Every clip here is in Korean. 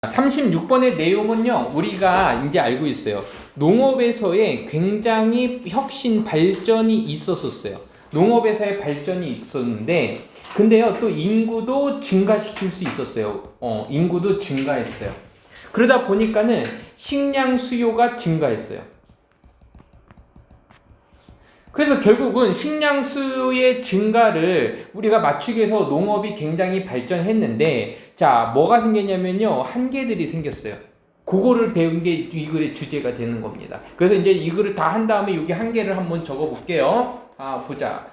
36번의 내용은요, 우리가 이제 알고 있어요. 농업에서의 굉장히 혁신 발전이 있었어요. 농업에서의 발전이 있었는데, 근데요, 또 인구도 증가시킬 수 있었어요. 인구도 증가했어요. 그러다 보니까는 식량 수요가 증가했어요. 그래서 결국은 식량 수요의 증가를 우리가 맞추기 위해서 농업이 굉장히 발전했는데, 자, 뭐가 생겼냐면요, 한계들이 생겼어요. 그거를 배운 게 이 글의 주제가 되는 겁니다. 그래서 이제 이 글을 다 한 다음에 여기 한계를 한번 적어 볼게요. 보자.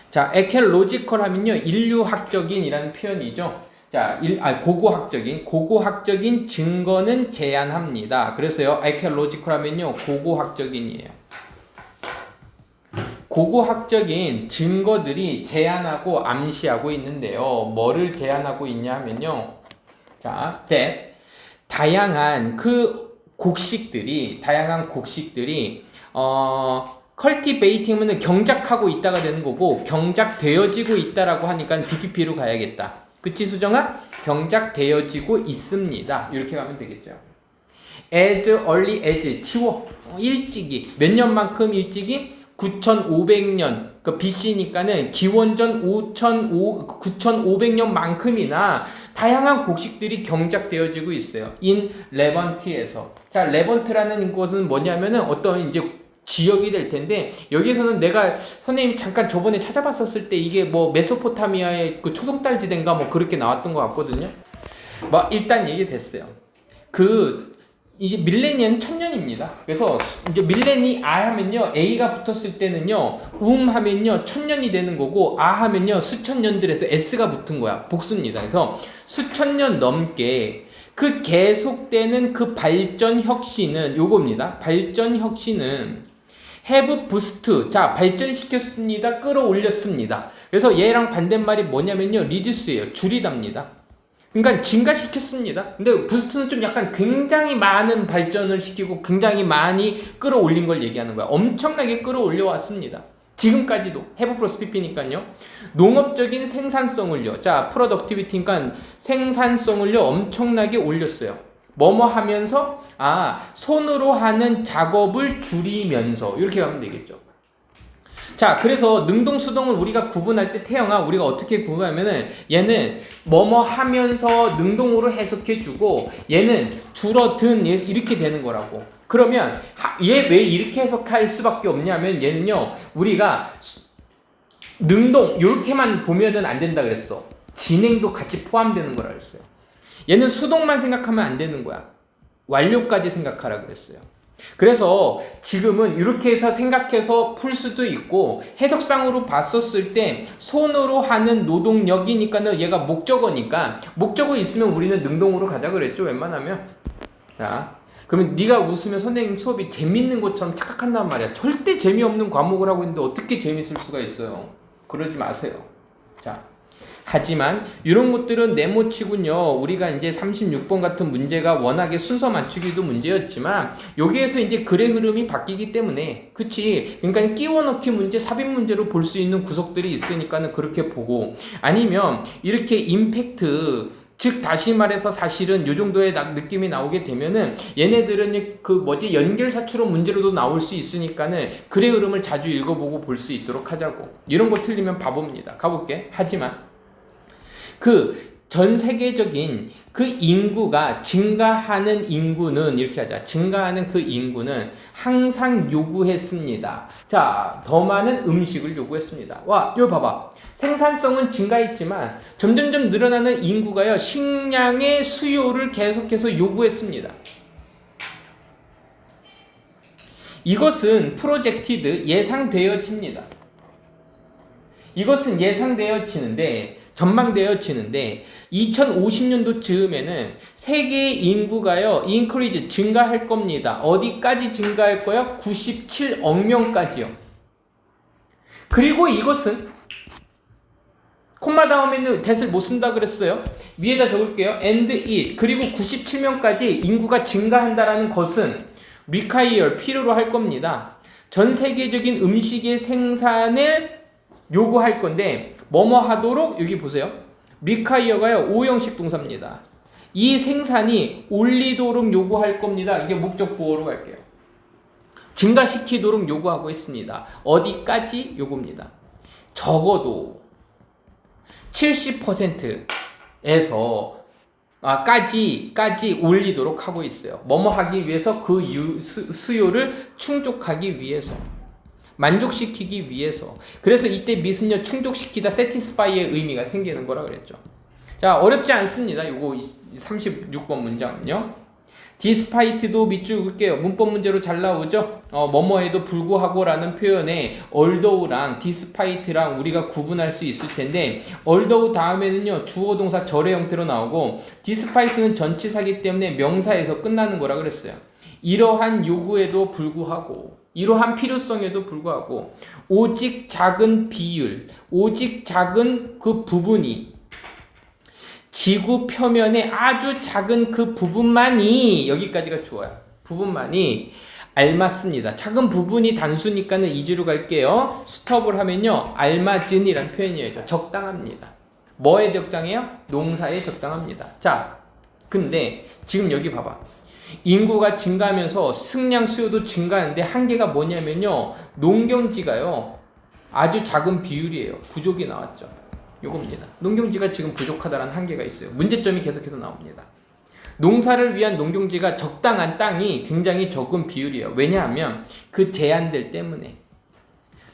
자, 에컬로지컬 하면요, 인류학적인이라는 표현이죠. 자, 고고학적인 증거는 제한합니다. 그래서요, 에컬로지컬 하면요, 고고학적인이에요. 고고학적인 증거들이 제한하고 암시하고 있는데요. 뭐를 제한하고 있냐 하면요. 자, 다양한 곡식들이 컬티베이팅은 경작하고 있다가 되는 거고, 경작되어지고 있다라고 하니까 BPP로 가야겠다. 그치, 수정아? 경작되어지고 있습니다. 이렇게 가면 되겠죠. as early as, 일찍이. 몇 년만큼 일찍이? 9,500년, BC니까는 기원전 9,500년만큼이나 다양한 곡식들이 경작되어지고 있어요. in 레번트에서. 자, 레번트라는 곳은 뭐냐면은 어떤 이제 지역이 될 텐데, 여기에서는 내가 선생님 잠깐 저번에 찾아봤었을 때 이게 뭐 메소포타미아의 그 초석달지대인가 뭐 그렇게 나왔던 것 같거든요. 일단 얘기됐어요. 이게 밀레니엄 1000년입니다. 그래서 이제 밀레니 하면요, A가 붙었을 때는요, 하면요, 1000년이 되는 거고, 하면요, 수천 년들에서 S가 붙은 거야. 복수입니다. 그래서 수천 년 넘게 그 계속되는 그 발전 혁신은 요겁니다. 발전 혁신은 have boost. 자, 발전시켰습니다. 끌어올렸습니다. 그래서 얘랑 반대말이 뭐냐면요, reduce예요. 줄이답니다. 그러니까 증가시켰습니다. 근데 부스트는 좀 약간 굉장히 많은 발전을 시키고 굉장히 많이 끌어올린 걸 얘기하는 거야. 엄청나게 끌어올려 왔습니다. 지금까지도 have plus pp니까요. 농업적인 생산성을요. 자, productivity니까 생산성을요 엄청나게 올렸어요. 뭐뭐 하면서 손으로 하는 작업을 줄이면서 이렇게 가면 되겠죠. 자, 그래서 능동수동을 우리가 구분할 때 태영아, 우리가 어떻게 구분하면은 얘는 뭐뭐 하면서 능동으로 해석해주고 얘는 줄어든 이렇게 되는 거라고. 그러면 얘 왜 이렇게 해석할 수밖에 없냐면 얘는요, 우리가 능동 이렇게만 보면은 안 된다 그랬어. 진행도 같이 포함되는 거라 그랬어요. 얘는 수동만 생각하면 안 되는 거야. 완료까지 생각하라 그랬어요. 그래서 지금은 이렇게 해서 생각해서 풀 수도 있고, 해석상으로 봤었을 때 손으로 하는 노동력이니까는 얘가 목적어니까, 목적어 있으면 우리는 능동으로 가자 그랬죠, 웬만하면. 자, 그러면 네가 웃으면 선생님 수업이 재밌는 것처럼 착각한단 말이야. 절대 재미없는 과목을 하고 있는데 어떻게 재밌을 수가 있어요. 그러지 마세요. 자, 하지만 이런 것들은 네모치군요. 우리가 이제 36번 같은 문제가 워낙에 순서 맞추기도 문제였지만 여기에서 이제 글의 흐름이 바뀌기 때문에, 그치? 그러니까 끼워 넣기 문제, 삽입 문제로 볼 수 있는 구석들이 있으니까는 그렇게 보고, 아니면 이렇게 임팩트, 즉 다시 말해서 사실은 요 정도의 느낌이 나오게 되면은 얘네들은 연결사추론 문제로도 나올 수 있으니까는 글의 흐름을 자주 읽어보고 볼 수 있도록 하자고. 이런 거 틀리면 바보입니다. 가볼게. 하지만 전 세계적인 그 인구가 증가하는 인구는 이렇게 하자. 증가하는 그 인구는 항상 요구했습니다. 자, 더 많은 음식을 요구했습니다. 와, 이거 봐봐. 생산성은 증가했지만 점점점 늘어나는 인구가요, 식량의 수요를 계속해서 요구했습니다. 이것은 프로젝티드, 예상되어집니다. 이것은 예상되어지는데, 전망되어지는데 2050년도 즈음에는 세계의 인구가요, increase, 증가할 겁니다. 어디까지 증가할 거요? 97억 명까지요. 그리고 이것은 콤마 다음에는 that을 못 쓴다 그랬어요. 위에다 적을게요. and it. 그리고 97명까지 인구가 증가한다라는 것은 require, 필요로 할 겁니다. 전 세계적인 음식의 생산을 요구할 건데, 뭐뭐 하도록, 여기 보세요. require가요 5형식 동사입니다. 이 생산이 올리도록 요구할 겁니다. 이게 목적 보호로 갈게요. 증가시키도록 요구하고 있습니다. 어디까지 요구입니다. 적어도 70%에서 까지 올리도록 하고 있어요. 뭐뭐 하기 위해서 그 수요를 충족하기 위해서, 만족시키기 위해서. 그래서 이때 미순여 충족시키다 satisfy의 의미가 생기는 거라 그랬죠. 자, 어렵지 않습니다. 요거 36번 문장은요. despite도 밑줄 긋게요. 문법 문제로 잘 나오죠. 뭐뭐에도 불구하고 라는 표현에 although랑 despite랑 우리가 구분할 수 있을 텐데, although 다음에는요 주어 동사 절의 형태로 나오고, despite는 전치사기 때문에 명사에서 끝나는 거라 그랬어요. 이러한 요구에도 불구하고, 이러한 필요성에도 불구하고, 오직 작은 비율, 오직 작은 그 부분이, 지구 표면의 아주 작은 그 부분만이, 여기까지가 주어요. 부분만이 알맞습니다. 작은 부분이 단수니까는 이지로 갈게요. 스톱을 하면요 알맞은이란 표현이에요. 적당합니다. 뭐에 적당해요? 농사에 적당합니다. 자, 근데 지금 여기 봐봐. 인구가 증가하면서 승량 수요도 증가하는데 한계가 뭐냐면요, 농경지가요 아주 작은 비율이에요. 부족이 나왔죠. 요겁니다. 농경지가 지금 부족하다는 한계가 있어요. 문제점이 계속해서 나옵니다. 농사를 위한 농경지가 적당한 땅이 굉장히 적은 비율이에요. 왜냐하면 그 제한들 때문에.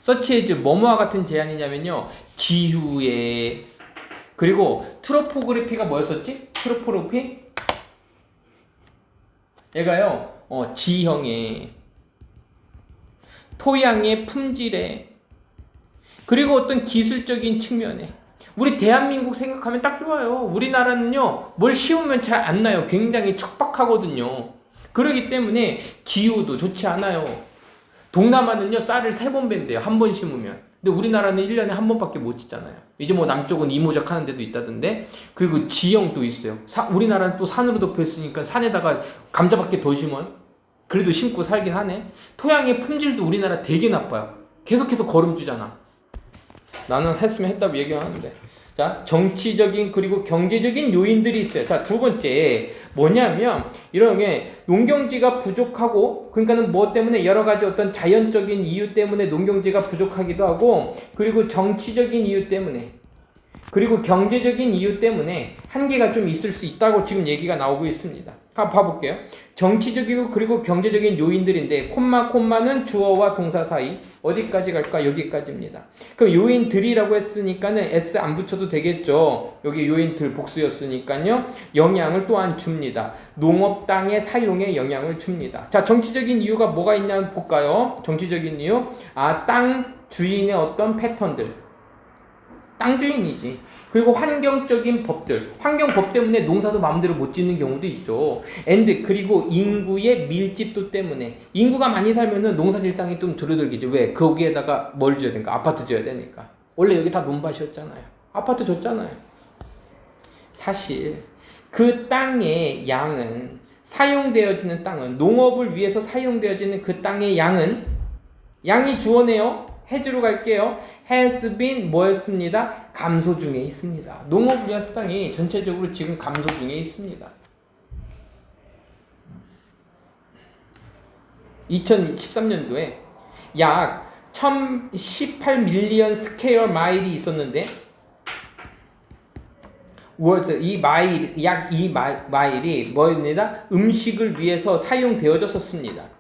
서치에즈 뭐뭐와 같은 제한이냐면요, 기후에, 그리고 트로포그래피가 뭐였었지? 트로포그래피? 얘가요 지형에, 토양의 품질에, 그리고 어떤 기술적인 측면에. 우리 대한민국 생각하면 딱 좋아요. 우리나라는요 뭘 심으면 잘 안 나요. 굉장히 척박하거든요. 그렇기 때문에 기후도 좋지 않아요. 동남아는요 쌀을 3번 벤대요. 한 번 심으면. 근데 우리나라는 1년에 한 번밖에 못 짓잖아요. 이제 뭐 남쪽은 이모작 하는 데도 있다던데. 그리고 지형도 있어요. 우리나라는 또 산으로 덮여 있으니까 산에다가 감자밖에 더 심어요. 그래도 심고 살긴 하네. 토양의 품질도 우리나라 되게 나빠요. 계속해서 거름 주잖아. 나는 했으면 했다고 얘기하는데. 자, 정치적인 그리고 경제적인 요인들이 있어요. 자, 두 번째 뭐냐면, 이런 게 농경지가 부족하고, 그러니까는 뭐 때문에 여러 가지 어떤 자연적인 이유 때문에 농경지가 부족하기도 하고, 그리고 정치적인 이유 때문에, 그리고 경제적인 이유 때문에 한계가 좀 있을 수 있다고 지금 얘기가 나오고 있습니다. 한번 봐볼게요. 정치적이고 그리고 경제적인 요인들인데, 콤마는 주어와 동사 사이. 어디까지 갈까? 여기까지입니다. 그럼 요인들이라고 했으니까는 S 안 붙여도 되겠죠. 여기 요인들 복수였으니까요. 영향을 또한 줍니다. 농업 땅의 사용에 영향을 줍니다. 자, 정치적인 이유가 뭐가 있냐 볼까요? 정치적인 이유. 땅 주인의 어떤 패턴들. 땅 주인이지. 그리고 환경적인 법들, 환경법 때문에 농사도 마음대로 못 짓는 경우도 있죠. 그리고 인구의 밀집도 때문에, 인구가 많이 살면은 농사질 땅이 좀 줄어들겠죠. 왜? 거기에다가 뭘 지어야 되니까? 아파트 지어야 되니까. 원래 여기 다 논밭이었잖아요. 아파트 줬잖아요. 사실 그 땅의 양은, 사용되어지는 땅은, 농업을 위해서 사용되어지는 그 땅의 양이 주어네요. 해주로 갈게요. has been 뭐였습니다? 감소 중에 있습니다. 농업 위한 땅이 전체적으로 지금 감소 중에 있습니다. 2013년도에 약 1018밀리언 스퀘어 마일이 있었는데, 약 이 마일이 뭐입니다? 음식을 위해서 사용되어졌었습니다.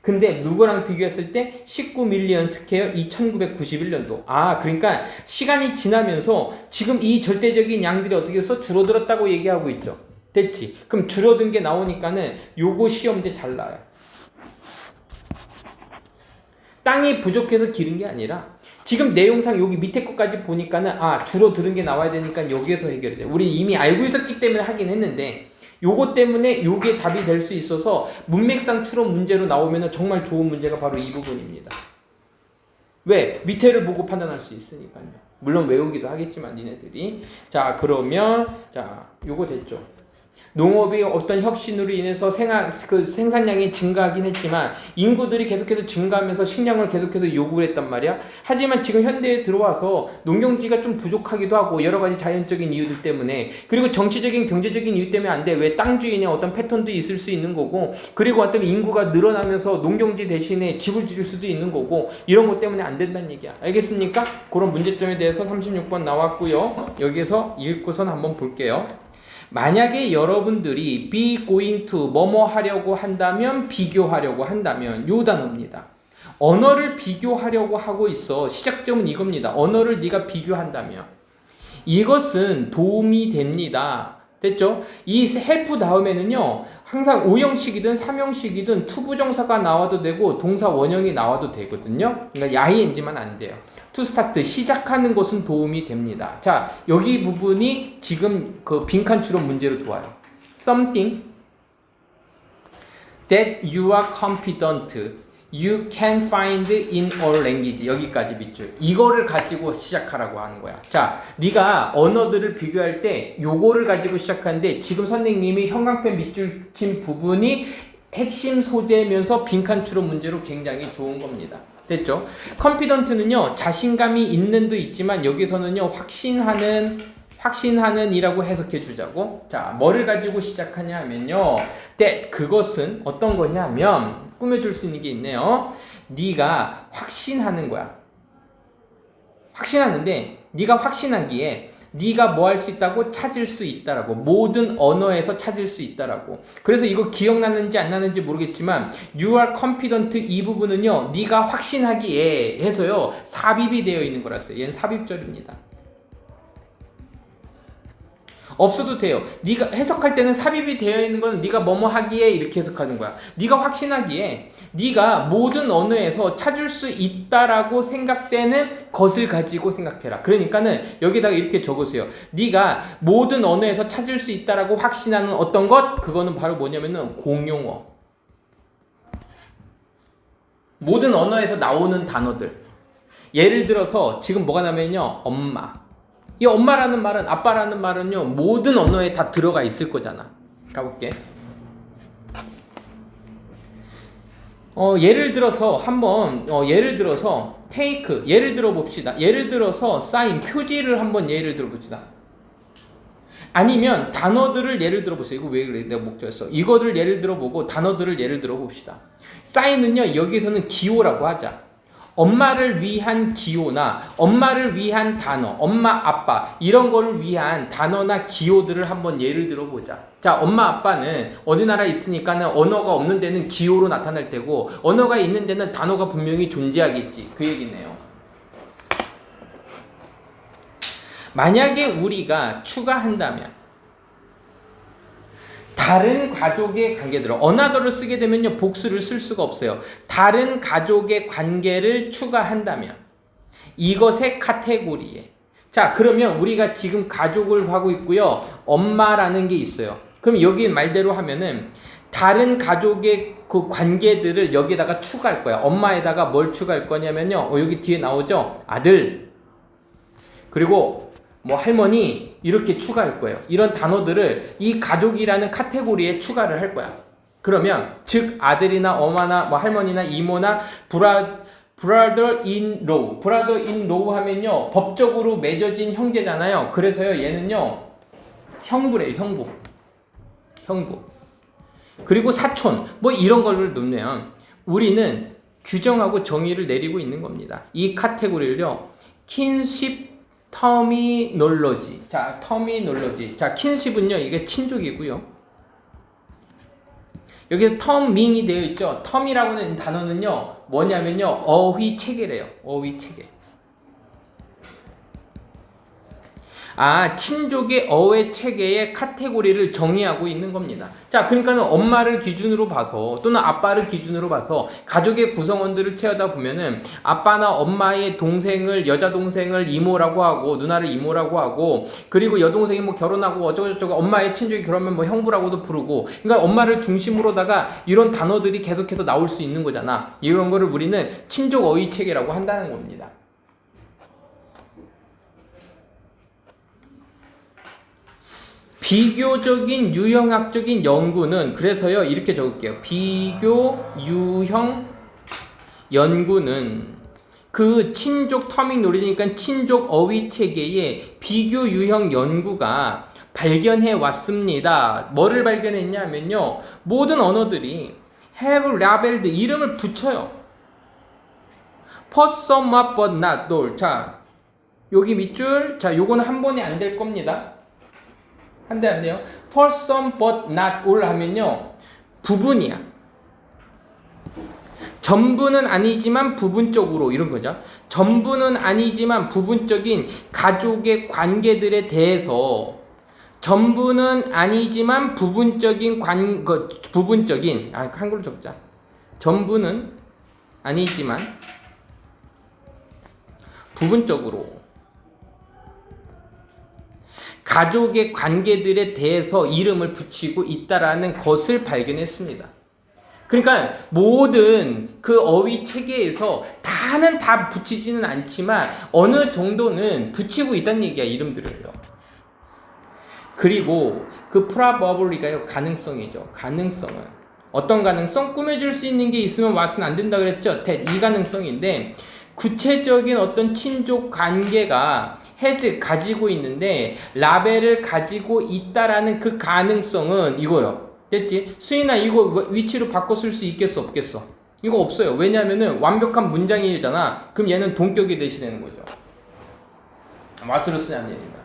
근데 누구랑 비교했을 때 19밀리언 스퀘어, 이 1991년도. 그러니까 시간이 지나면서 지금 이 절대적인 양들이 어떻게 해서 줄어들었다고 얘기하고 있죠. 됐지? 그럼 줄어든 게 나오니까는 요거 시험제 잘 나와요. 땅이 부족해서 기른 게 아니라, 지금 내용상 여기 밑에 것까지 보니까는 줄어드는 게 나와야 되니까 여기에서 해결이 돼. 우리 이미 알고 있었기 때문에 하긴 했는데, 요거 때문에 요게 답이 될 수 있어서 문맥상 추론 문제로 나오면 정말 좋은 문제가 바로 이 부분입니다. 왜? 밑에를 보고 판단할 수 있으니까요. 물론 외우기도 하겠지만 니네들이. 자, 그러면 요거 됐죠. 농업의 어떤 혁신으로 인해서 생산량이 증가하긴 했지만 인구들이 계속해서 증가하면서 식량을 계속해서 요구를 했단 말이야. 하지만 지금 현대에 들어와서 농경지가 좀 부족하기도 하고 여러 가지 자연적인 이유들 때문에 그리고 정치적인 경제적인 이유 때문에 안 돼. 왜 땅 주인의 어떤 패턴도 있을 수 있는 거고 그리고 어떤 인구가 늘어나면서 농경지 대신에 집을 지을 수도 있는 거고 이런 것 때문에 안 된다는 얘기야. 알겠습니까? 그런 문제점에 대해서 36번 나왔고요. 여기서 읽고선 한번 볼게요. 만약에 여러분들이 be going to 뭐뭐 하려고 한다면 비교하려고 한다면 요 단어입니다. 언어를 비교하려고 하고 있어. 시작점은 이겁니다. 언어를 네가 비교한다면 이것은 도움이 됩니다. 됐죠? 이 help 다음에는요 항상 5형식이든 3형식이든 투부정사가 나와도 되고 동사 원형이 나와도 되거든요. 그러니까 ing만 안 돼요. to start 시작하는 것은 도움이 됩니다. 자, 여기 부분이 지금 그 빈칸 추론 문제로 좋아요. Something that you are confident you can find in all language. 여기까지 밑줄. 이거를 가지고 시작하라고 하는 거야. 자, 네가 언어들을 비교할 때 요거를 가지고 시작하는데 지금 선생님이 형광펜 밑줄 친 부분이 핵심 소재면서 빈칸 추론 문제로 굉장히 좋은 겁니다. 됐죠? confident는요 자신감이 있는도 있지만 여기서는요 확신하는 이라고 해석해 주자고. 자, 뭐를 가지고 시작하냐 하면요 that 그것은 어떤 거냐면 꾸며줄 수 있는 게 있네요. 네가 확신하는 거야. 확신하는데 네가 확신하기에 네가 뭐 할 수 있다고? 찾을 수 있다라고. 모든 언어에서 찾을 수 있다라고. 그래서 이거 기억나는지 안 나는지 모르겠지만 you are confident 이 부분은요 네가 확신하기에 해서요 삽입이 되어 있는 거라서요. 얘는 삽입절입니다. 없어도 돼요. 네가 해석할 때는 삽입이 되어 있는 건 네가 뭐뭐 하기에 이렇게 해석하는 거야. 네가 확신하기에 네가 모든 언어에서 찾을 수 있다라고 생각되는 것을 가지고 생각해라. 그러니까는 여기다가 이렇게 적으세요. 네가 모든 언어에서 찾을 수 있다라고 확신하는 어떤 것, 그거는 바로 뭐냐면은 공용어. 모든 언어에서 나오는 단어들. 예를 들어서 지금 뭐가 나면요, 엄마. 이 엄마라는 말은, 아빠라는 말은요 모든 언어에 다 들어가 있을 거잖아. 가볼게. 예를 들어서 한번 예를 들어서 take 예를 들어 봅시다. 예를 들어서 sign 표지를 한번 예를 들어 봅시다. 아니면 단어들을 예를 들어 보세요. 이거 왜 그래? 내가 목적했어. 이거를 예를 들어 보고 단어들을 예를 들어 봅시다. sign은요 여기서는 기호라고 하자. 엄마를 위한 기호나 엄마를 위한 단어, 엄마, 아빠 이런 거를 위한 단어나 기호들을 한번 예를 들어보자. 자, 엄마, 아빠는 어디 나라에 있으니까는 언어가 없는 데는 기호로 나타날 테고 언어가 있는 데는 단어가 분명히 존재하겠지. 그 얘기네요. 만약에 우리가 추가한다면 다른 가족의 관계들을 another를 쓰게 되면요 복수를 쓸 수가 없어요. 다른 가족의 관계를 추가한다면 이것의 카테고리에 자 그러면 우리가 지금 가족을 하고 있고요 엄마라는 게 있어요. 그럼 여기 말대로 하면은 다른 가족의 그 관계들을 여기다가 추가할 거야. 엄마에다가 뭘 추가할 거냐면요 여기 뒤에 나오죠. 아들 그리고 뭐 할머니 이렇게 추가할 거예요. 이런 단어들을 이 가족이라는 카테고리에 추가를 할 거야. 그러면 즉 아들이나 엄마나 뭐 할머니나 이모나 brother in law brother in law 하면요 법적으로 맺어진 형제잖아요. 그래서요 얘는요 형부래요. 형부 그리고 사촌 뭐 이런 거를 넣으면 우리는 규정하고 정의를 내리고 있는 겁니다. 이 카테고리를요 kinship 터미놀로지. 자, 터미놀로지. 자, 킨십은요, 이게 친족이고요. 여기 터밍이 되어 있죠. 텀이라고 하는 단어는요, 뭐냐면요, 어휘 체계래요. 어휘 체계. 아, 친족의 어휘 체계의 카테고리를 정의하고 있는 겁니다. 자, 그러니까는 엄마를 기준으로 봐서 또는 아빠를 기준으로 봐서 가족의 구성원들을 채우다 보면은 아빠나 엄마의 동생을 여자 동생을 이모라고 하고 누나를 이모라고 하고 그리고 여동생이 뭐 결혼하고 어쩌고저쩌고 엄마의 친족이 결혼하면 뭐 형부라고도 부르고 그러니까 엄마를 중심으로다가 이런 단어들이 계속해서 나올 수 있는 거잖아. 이런 거를 우리는 친족 어휘 체계라고 한다는 겁니다. 비교적인 유형학적인 연구는 그래서요 이렇게 적을게요. 비교 유형 연구는 그 친족 터미놀리니까 친족 어휘 체계의 비교 유형 연구가 발견해 왔습니다. 뭐를 발견했냐면요. 모든 언어들이 have labeled 이름을 붙여요. for some but not all. 자, 여기 밑줄. 자, 요거는 한 번에 안 될 겁니다. 안 돼요. for some but not all 하면요. 부분이야. 전부는 아니지만 부분적으로 이런 거죠. 전부는 아니지만 부분적인 가족의 관계들에 대해서 전부는 아니지만 부분적인 한글로 적자. 전부는 아니지만 부분적으로 가족의 관계들에 대해서 이름을 붙이고 있다라는 것을 발견했습니다. 그러니까 모든 그 어휘 체계에서 다는 다 붙이지는 않지만 어느 정도는 붙이고 있다는 얘기야, 이름들을요. 그리고 그 probably가요, 가능성이죠. 가능성은 어떤 가능성? 꾸며줄 수 있는 게 있으면 what은 안 된다 그랬죠. 이 가능성인데 구체적인 어떤 친족 관계가 has 가지고 있는데 라벨을 가지고 있다라는 그 가능성은 이거요. 됐지? 수인아 이거 위치로 바꿔 쓸 수 있겠어 없겠어? 이거 없어요. 왜냐면은 완벽한 문장이잖아. 그럼 얘는 동격이 대신되는 거죠. what으로 쓰면 안 됩니다.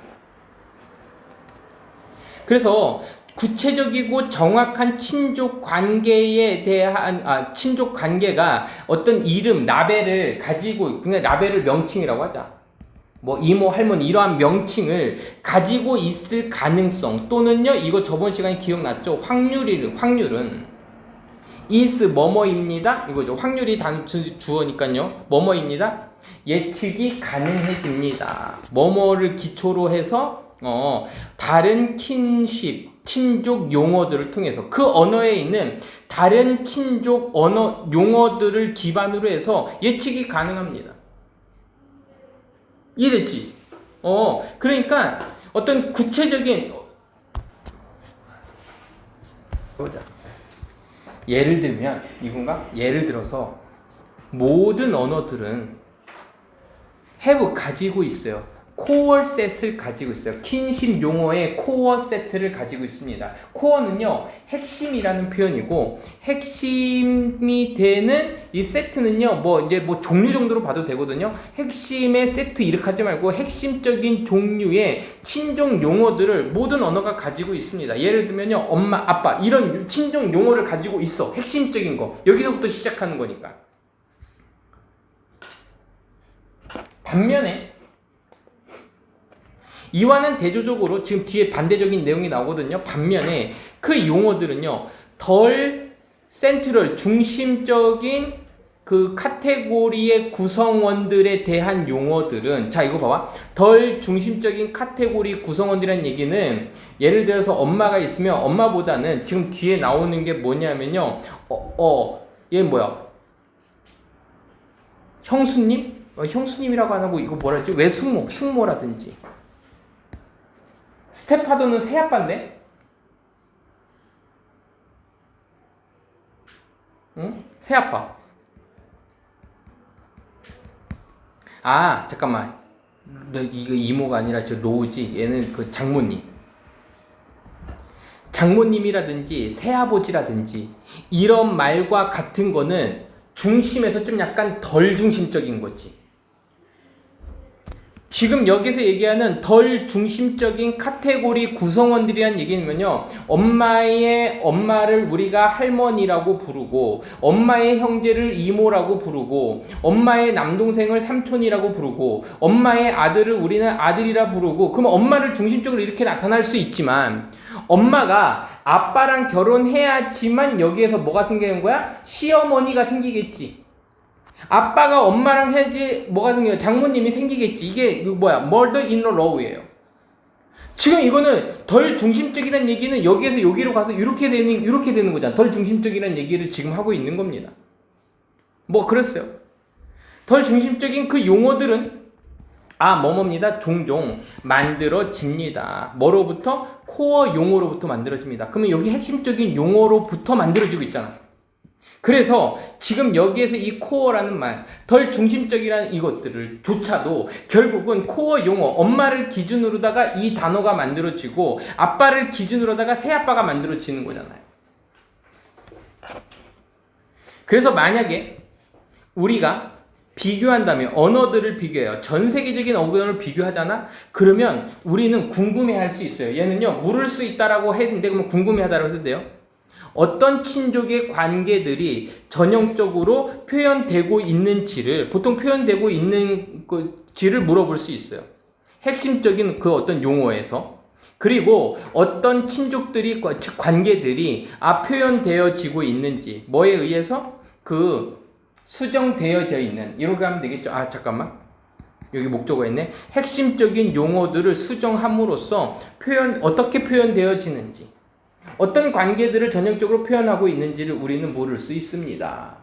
그래서 구체적이고 정확한 친족 관계에 대한 친족 관계가 어떤 이름, 라벨을 가지고, 그러니까 라벨을 명칭이라고 하자. 뭐 이모, 할머니 이러한 명칭을 가지고 있을 가능성 또는요, 이거 저번 시간에 기억났죠? 확률은 is 뭐뭐입니다. 이거죠. 확률이 주어니까요. 뭐뭐입니다. 예측이 가능해집니다. 뭐뭐를 기초로 해서 다른 친족 용어들을 통해서 그 언어에 있는 다른 친족 언어 용어들을 기반으로 해서 예측이 가능합니다. 이해됐지? 그러니까 어떤 구체적인 보자. 예를 들면 이건가? 예를 들어서 모든 언어들은 have 가지고 있어요. 코어 셋을 가지고 있어요. 킨십 용어의 코어 세트를 가지고 있습니다. 코어는요, 핵심이라는 표현이고, 핵심이 되는 이 세트는요, 뭐 종류 정도로 봐도 되거든요. 핵심의 세트 이렇게 하지 말고, 핵심적인 종류의 친족 용어들을 모든 언어가 가지고 있습니다. 예를 들면요, 엄마, 아빠, 이런 친족 용어를 가지고 있어. 핵심적인 거. 여기서부터 시작하는 거니까. 반면에, 이와는 대조적으로 지금 뒤에 반대적인 내용이 나오거든요. 반면에 그 용어들은요, 덜 센트럴, 중심적인 그 카테고리의 구성원들에 대한 용어들은, 자 이거 봐봐. 덜 중심적인 카테고리 구성원들이라는 얘기는 예를 들어서 엄마가 있으면 엄마보다는 지금 뒤에 나오는 게 뭐냐면요, 얘 뭐야? 형수님? 형수님이라고 안 하고 이거 뭐라 했지? 외숙모, 숙모라든지. 스텝파더는 새아빠인데? 응? 새아빠. 잠깐만. 이거 이모가 아니라 저 로우지. 얘는 그 장모님. 장모님이라든지 새아버지라든지 이런 말과 같은 거는 중심에서 좀 약간 덜 중심적인 거지. 지금 여기서 얘기하는 덜 중심적인 카테고리 구성원들이란 얘기는요, 엄마를 우리가 할머니라고 부르고, 엄마의 형제를 이모라고 부르고, 엄마의 남동생을 삼촌이라고 부르고, 엄마의 아들을 우리는 아들이라 부르고, 그러면 엄마를 중심적으로 이렇게 나타날 수 있지만, 엄마가 아빠랑 결혼해야지만 여기에서 뭐가 생기는 거야? 시어머니가 생기겠지. 아빠가 엄마랑 해야지 뭐가 생겨요? 장모님이 생기겠지. 이게 뭐야? mother-in-law예요. 지금 이거는 덜 중심적이라는 얘기는 여기에서 여기로 가서 이렇게 되는 거잖아. 덜 중심적이라는 얘기를 지금 하고 있는 겁니다. 뭐 그랬어요. 덜 중심적인 그 용어들은 뭐뭐입니다. 종종 만들어집니다. 뭐로부터? 코어 용어로부터 만들어집니다. 그러면 여기 핵심적인 용어로부터 만들어지고 있잖아. 그래서 지금 여기에서 이 코어라는 말, 덜 중심적이라는 이것들을 조차도 결국은 코어 용어, 엄마를 기준으로다가 이 단어가 만들어지고 아빠를 기준으로다가 새아빠가 만들어지는 거잖아요. 그래서 만약에 우리가 비교한다면 언어들을 비교해요. 전 세계적인 언어를 비교하잖아? 그러면 우리는 궁금해할 수 있어요. 얘는요, 물을 수 있다라고 했는데 그러면 궁금해하다라고 해도 돼요. 어떤 친족의 관계들이 전형적으로 표현되고 있는지를 보통 표현되고 있는지를 물어볼 수 있어요. 핵심적인 그 어떤 용어에서. 그리고 어떤 친족들이 관계들이 표현되어지고 있는지 뭐에 의해서 수정되어져 있는 이렇게 하면 되겠죠. 잠깐만. 여기 목적어가 있네. 핵심적인 용어들을 수정함으로써 어떻게 표현되어지는지 어떤 관계들을 전형적으로 표현하고 있는지를 우리는 물을 수 있습니다.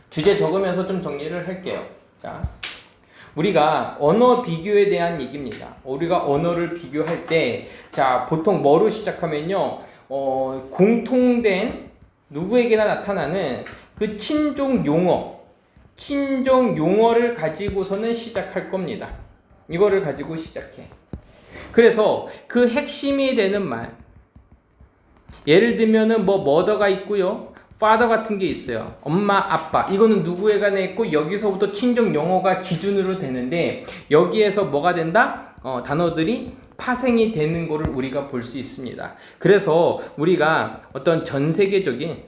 주제 적으면서 좀 정리를 할게요. 자, 우리가 언어 비교에 대한 얘기입니다. 우리가 언어를 비교할 때, 보통 뭐로 시작하면요, 공통된 누구에게나 나타나는 그 친족 용어를 가지고서는 시작할 겁니다. 이거를 가지고 시작해. 그래서 그 핵심이 되는 말, 예를 들면은 mother가 있고요. father 같은 게 있어요. 엄마, 아빠. 이거는 누구에 관해 있고 여기서부터 친족 용어가 기준으로 되는데 여기에서 뭐가 된다? 단어들이 파생이 되는 거를 우리가 볼 수 있습니다. 그래서 우리가 어떤 전 세계적인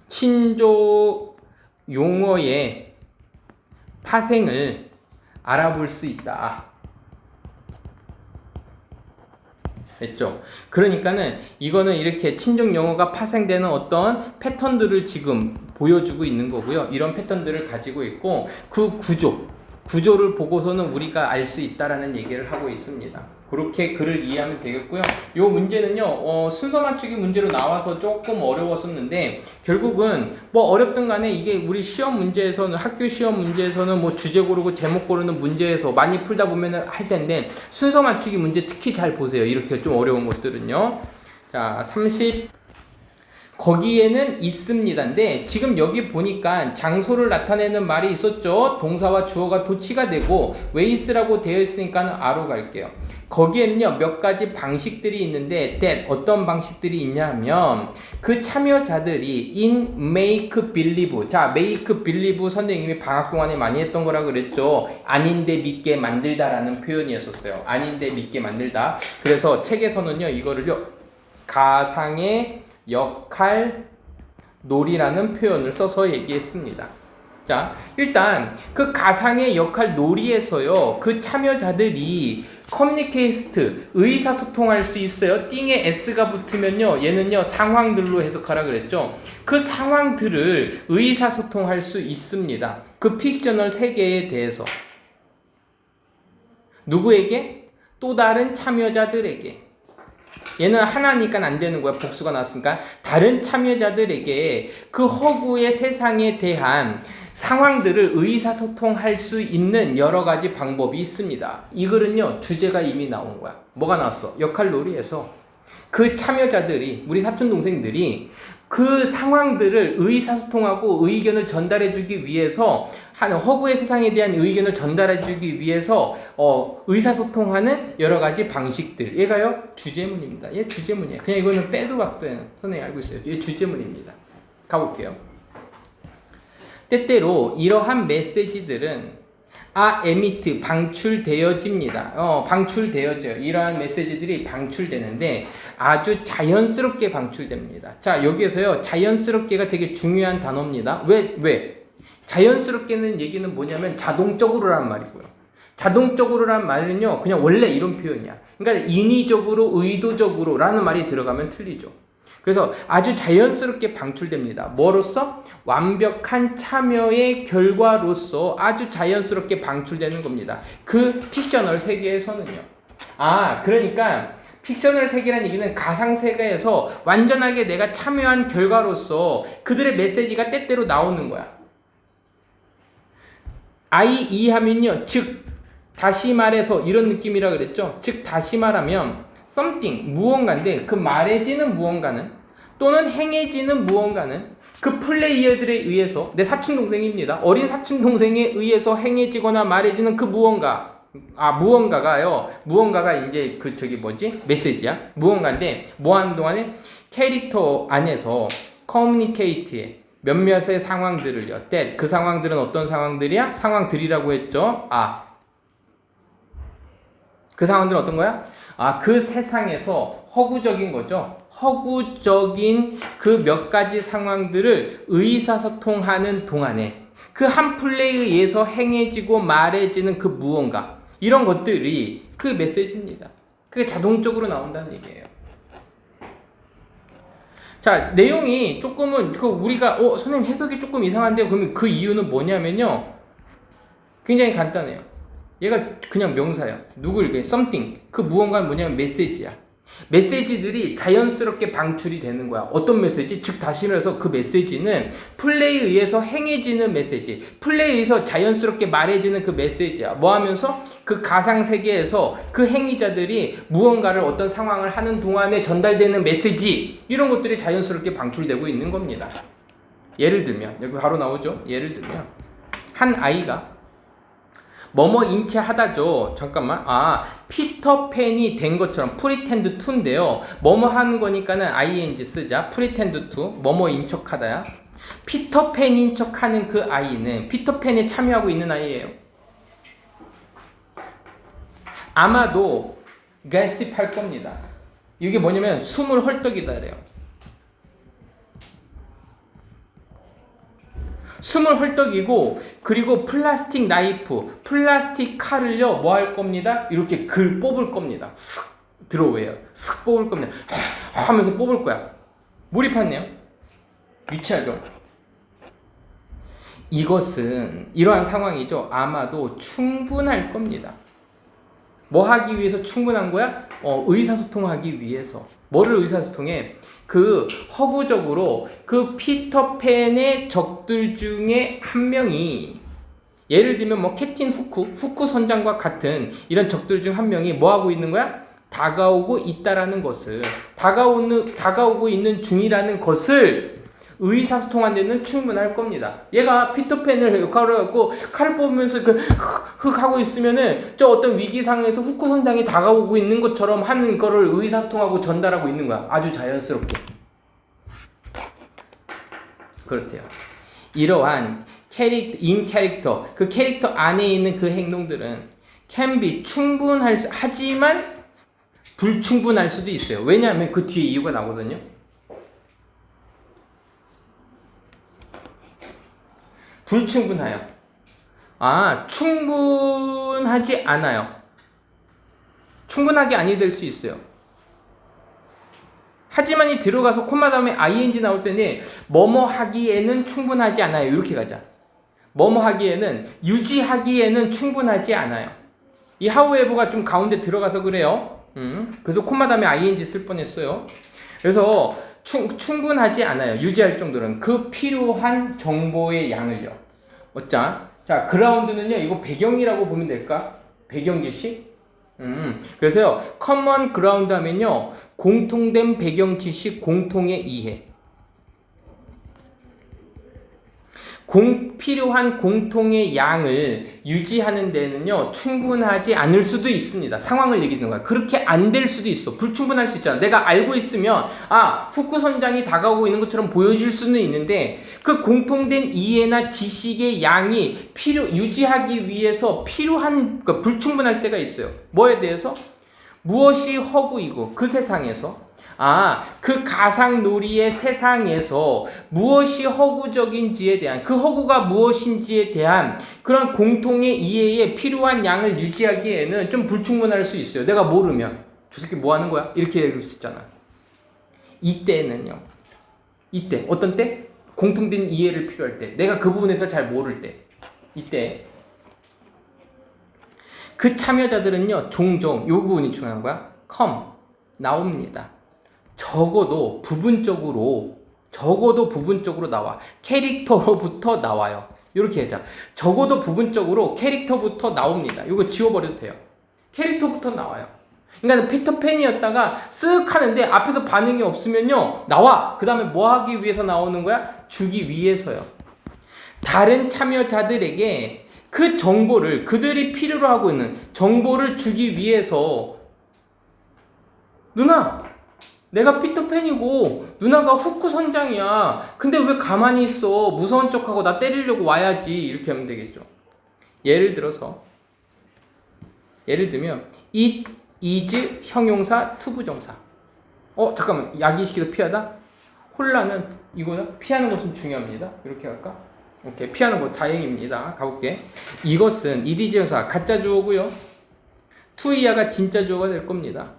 친족 용어의 파생을 알아볼 수 있다. 됐죠? 그러니까는 이거는 이렇게 친족 용어가 파생되는 어떤 패턴들을 지금 보여주고 있는 거고요. 이런 패턴들을 가지고 있고 그 구조를 보고서는 우리가 알 수 있다라는 얘기를 하고 있습니다. 그렇게 글을 이해하면 되겠고요. 이 문제는요, 순서 맞추기 문제로 나와서 조금 어려웠었는데, 결국은 뭐 어렵든 간에 이게 우리 시험 문제에서는, 학교 시험 문제에서는 뭐 주제 고르고 제목 고르는 문제에서 많이 풀다 보면은 할 텐데, 순서 맞추기 문제 특히 잘 보세요. 이렇게 좀 어려운 것들은요. 자, 30. 거기에는 있습니다인데 지금 여기 보니까 장소를 나타내는 말이 있었죠. 동사와 주어가 도치가 되고 웨이스라고 되어 있으니까 아로 갈게요. 거기에는요 몇 가지 방식들이 있는데 어떤 방식들이 있냐 하면 그 참여자들이 in make believe, 자 make believe 선생님이 방학 동안에 많이 했던 거라 그랬죠. 아닌데 믿게 만들다라는 표현이었었어요. 아닌데 믿게 만들다. 그래서 책에서는요 이거를요 가상의 역할 놀이라는 표현을 써서 얘기했습니다. 자, 일단 그 가상의 역할 놀이에서요. 그 참여자들이 커뮤니케이스트, 의사소통할 수 있어요. 띵에 s가 붙으면요. 얘는요. 상황들로 해석하라 그랬죠. 그 상황들을 의사소통할 수 있습니다. 그 픽셔널 세계에 대해서. 누구에게? 또 다른 참여자들에게. 얘는 하나니까 안 되는 거야. 복수가 나왔으니까. 다른 참여자들에게 그 허구의 세상에 대한 상황들을 의사소통할 수 있는 여러 가지 방법이 있습니다. 이 글은요, 주제가 이미 나온 거야. 뭐가 나왔어? 역할놀이에서 그 참여자들이, 우리 사촌동생들이 그 상황들을 의사소통하고 의견을 전달해주기 위해서 하는 허구의 세상에 대한 의견을 전달해주기 위해서 의사소통하는 여러 가지 방식들. 얘가요 주제문입니다. 얘 주제문이에요. 그냥 이거는 빼도 박도 선생님이 알고 있어요. 얘 주제문입니다. 가볼게요. 때때로 이러한 메시지들은 emit, 방출되어집니다. 방출되어져요. 이러한 메시지들이 방출되는데 아주 자연스럽게 방출됩니다. 자, 여기에서요, 자연스럽게가 되게 중요한 단어입니다. 왜? 자연스럽게는 얘기는 뭐냐면 자동적으로란 말이고요. 자동적으로란 말은요, 그냥 원래 이런 표현이야. 그러니까 인위적으로, 의도적으로 라는 말이 들어가면 틀리죠. 그래서 아주 자연스럽게 방출됩니다. 뭐로써? 완벽한 참여의 결과로서 아주 자연스럽게 방출되는 겁니다. 그 픽셔널 세계에서는요. 그러니까 픽셔널 세계라는 얘기는 가상 세계에서 완전하게 내가 참여한 결과로서 그들의 메시지가 때때로 나오는 거야. IE 하면요, 즉 다시 말해서 이런 느낌이라 그랬죠. 즉 다시 말하면 something 무언가인데 그 말해지는 무언가는 또는 행해지는 무언가는 그 플레이어들에 의해서 내 사촌 동생입니다. 어린 사촌 동생에 의해서 행해지거나 말해지는 그 무언가가 이제 그 저기 뭐지 메시지야. 무언가인데 뭐 하는 동안에 캐릭터 안에서 커뮤니케이트에 몇몇의 상황들을요. 그 상황들은 어떤 상황들이야? 상황들이라고 했죠. 그 상황들은 어떤 거야? 그 세상에서 허구적인 거죠. 허구적인 그 몇 가지 상황들을 의사소통하는 동안에 그 한 플레이에 의해서 행해지고 말해지는 그 무언가 이런 것들이 그 메시지입니다. 그게 자동적으로 나온다는 얘기예요. 자, 내용이 조금은 우리가 선생님 해석이 조금 이상한데 그러면 그 이유는 뭐냐면요. 굉장히 간단해요. 얘가 그냥 명사야. 누굴 something 그 무언가는 뭐냐면 메시지야. 메시지들이 자연스럽게 방출이 되는 거야. 어떤 메시지? 즉 다시 말해서 그 메시지는 플레이에 의해서 행해지는 메시지, 플레이에 의해서 자연스럽게 말해지는 그 메시지야. 뭐 하면서 그 가상세계에서 그 행위자들이 무언가를 어떤 상황을 하는 동안에 전달되는 메시지, 이런 것들이 자연스럽게 방출되고 있는 겁니다. 예를 들면 여기 바로 나오죠. 예를 들면 한 아이가 뭐뭐 인체하다죠. 잠깐만. 피터팬이 된 것처럼 pretend to인데요. 뭐뭐 하는 거니까는 ing 쓰자. pretend to 뭐뭐 인척하다야. 피터팬인 척하는 그 아이는 피터팬에 참여하고 있는 아이예요. 아마도 가십할 겁니다. 이게 뭐냐면 숨을 헐떡이다 그래요. 숨을 헐떡이고 그리고 플라스틱 나이프, 플라스틱 칼을요 뭐 할 겁니다? 이렇게 뽑을 겁니다. 슥 들어오예요. 슥 뽑을 겁니다. 하면서 뽑을 거야. 몰입하네요. 유치하죠. 이것은 이러한 상황이죠. 아마도 충분할 겁니다. 뭐 하기 위해서 충분한 거야? 의사소통하기 위해서. 뭐를 의사소통해? 그 허구적으로 그 피터팬의 적들 중에 한 명이, 예를 들면 뭐 캡틴 후크 선장과 같은 이런 적들 중 한 명이 뭐 하고 있는 거야? 다가오고 있다라는 것을, 다가오고 있는 중이라는 것을 의사소통한 데는 충분할 겁니다. 얘가 피터팬을 역할을 하고 칼을 뽑으면서 흑 하고 있으면은 저 어떤 위기 상황에서 후크 선장이 다가오고 있는 것처럼 하는 거를 의사소통하고 전달하고 있는 거야. 아주 자연스럽게. 그렇대요. 이러한 캐릭터, 그 캐릭터 안에 있는 그 행동들은 can be 하지만 불충분할 수도 있어요. 왜냐하면 그 뒤에 이유가 나거든요. 불충분해요. 충분하지 않아요. 충분하게 아니 될 수 있어요. 하지만이 들어가서 콤마 다음에 ing 나올 때는 뭐뭐 하기에는 충분하지 않아요. 이렇게 가자. 뭐뭐 하기에는, 유지하기에는 충분하지 않아요. 이 however가 좀 가운데 들어가서 그래요. 그래서 콤마 다음에 ing 쓸 뻔했어요. 그래서 충분하지 않아요. 유지할 정도는 그 필요한 정보의 양을요. 자, 그라운드는요, 이거 배경이라고 보면 될까? 배경 지식? 그래서요, common ground 하면요, 공통된 배경 지식, 공통의 이해. 필요한 공통의 양을 유지하는 데는요, 충분하지 않을 수도 있습니다. 상황을 얘기하는 거야. 그렇게 안 될 수도 있어. 불충분할 수 있잖아. 내가 알고 있으면, 후크 선장이 다가오고 있는 것처럼 보여질 수는 있는데, 그 공통된 이해나 지식의 양이 유지하기 위해서 그러니까 불충분할 때가 있어요. 뭐에 대해서? 무엇이 허구이고, 그 세상에서, 그 가상놀이의 세상에서 무엇이 허구적인지에 대한, 그 허구가 무엇인지에 대한 그런 공통의 이해에 필요한 양을 유지하기에는 좀 불충분할 수 있어요. 내가 모르면 저 새끼 뭐 하는 거야? 이렇게 얘기할 수 있잖아. 이때는요. 어떤 때? 공통된 이해를 필요할 때. 내가 그 부분에 대해서 잘 모를 때. 이때. 그 참여자들은요. 종종 이 부분이 중요한 거야. 나옵니다. 적어도 부분적으로 나와. 캐릭터로부터 나와요. 이렇게 하자. 적어도 부분적으로 캐릭터부터 나옵니다. 이거 지워버려도 돼요. 캐릭터부터 나와요. 그러니까 피터팬이었다가 쓱 하는데 앞에서 반응이 없으면요 나와. 그 다음에 뭐 하기 위해서 나오는 거야? 주기 위해서요. 다른 참여자들에게 그 정보를, 그들이 필요로 하고 있는 정보를 주기 위해서, 누나 내가 피터팬이고 누나가 후크 선장이야. 근데 왜 가만히 있어? 무서운 척하고 나 때리려고 와야지. 이렇게 하면 되겠죠. 예를 들면 it is 형용사 to 부정사. 잠깐만, 야기시키도 피하다? 혼란은 이거다? 피하는 것은 중요합니다. 이렇게 할까? 오케이, 피하는 거 다행입니다. 가볼게. 이것은 it is 형사 가짜 주어고요. to 이하가 진짜 주어가 될 겁니다.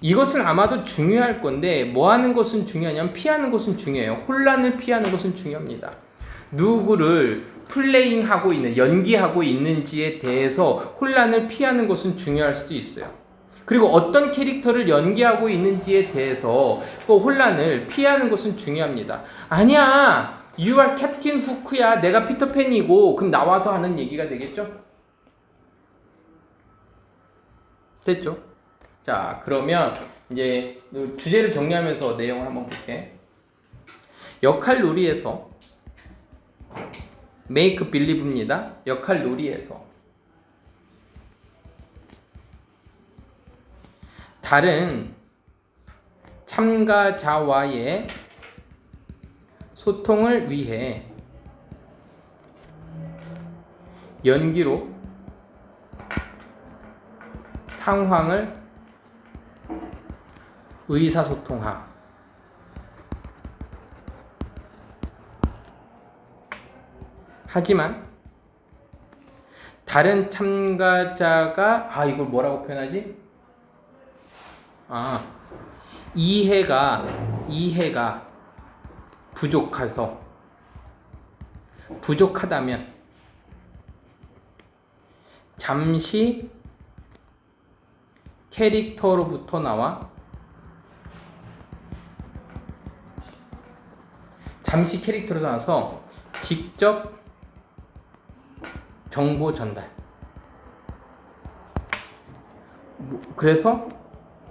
이것은 아마도 중요할 건데 뭐 하는 것은 중요하냐면 피하는 것은 중요해요. 혼란을 피하는 것은 중요합니다. 누구를 플레잉하고 있는, 연기하고 있는지에 대해서 혼란을 피하는 것은 중요할 수도 있어요. 그리고 어떤 캐릭터를 연기하고 있는지에 대해서 또 혼란을 피하는 것은 중요합니다. 아니야, You are 캡틴 후크야. 내가 피터팬이고. 그럼 나와서 하는 얘기가 되겠죠? 됐죠? 자, 그러면 이제 주제를 정리하면서 내용을 한번 볼게. 역할 놀이에서 make believe입니다. 역할 놀이에서 다른 참가자와의 소통을 위해 연기로 상황을 의사소통함. 하지만 다른 참가자가 이걸 뭐라고 표현하지? 이해가 부족하다면 잠시 캐릭터로부터 나와 나와서 직접 정보 전달. 그래서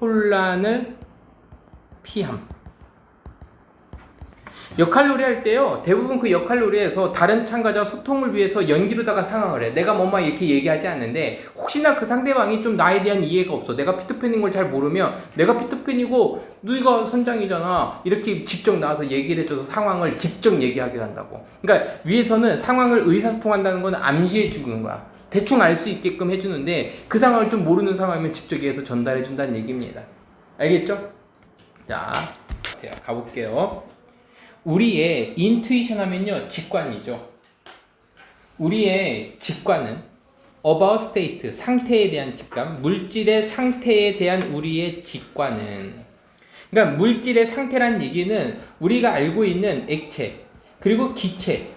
혼란을 피함. 역할놀이 할 때요, 대부분 그 역할놀이에서 다른 참가자와 소통을 위해서 연기로다가 상황을 해. 내가 뭐막 이렇게 얘기하지 않는데 혹시나 그 상대방이 좀 나에 대한 이해가 없어. 내가 피터팬인 걸 잘 모르면 내가 피터팬이고 너희가 선장이잖아. 이렇게 직접 나와서 얘기를 해줘서 상황을 직접 얘기하게 한다고. 그러니까 위에서는 상황을 의사소통한다는 건 암시해 주는 거야. 대충 알 수 있게끔 해주는데 그 상황을 좀 모르는 상황이면 직접 얘기해서 전달해 준다는 얘기입니다. 알겠죠? 자, 가볼게요. 우리의 인투이션 하면요, 직관이죠. 우리의 직관은 about state, 상태에 대한 직관, 물질의 상태에 대한 우리의 직관은, 그러니까 물질의 상태란 얘기는 우리가 알고 있는 액체, 그리고 기체,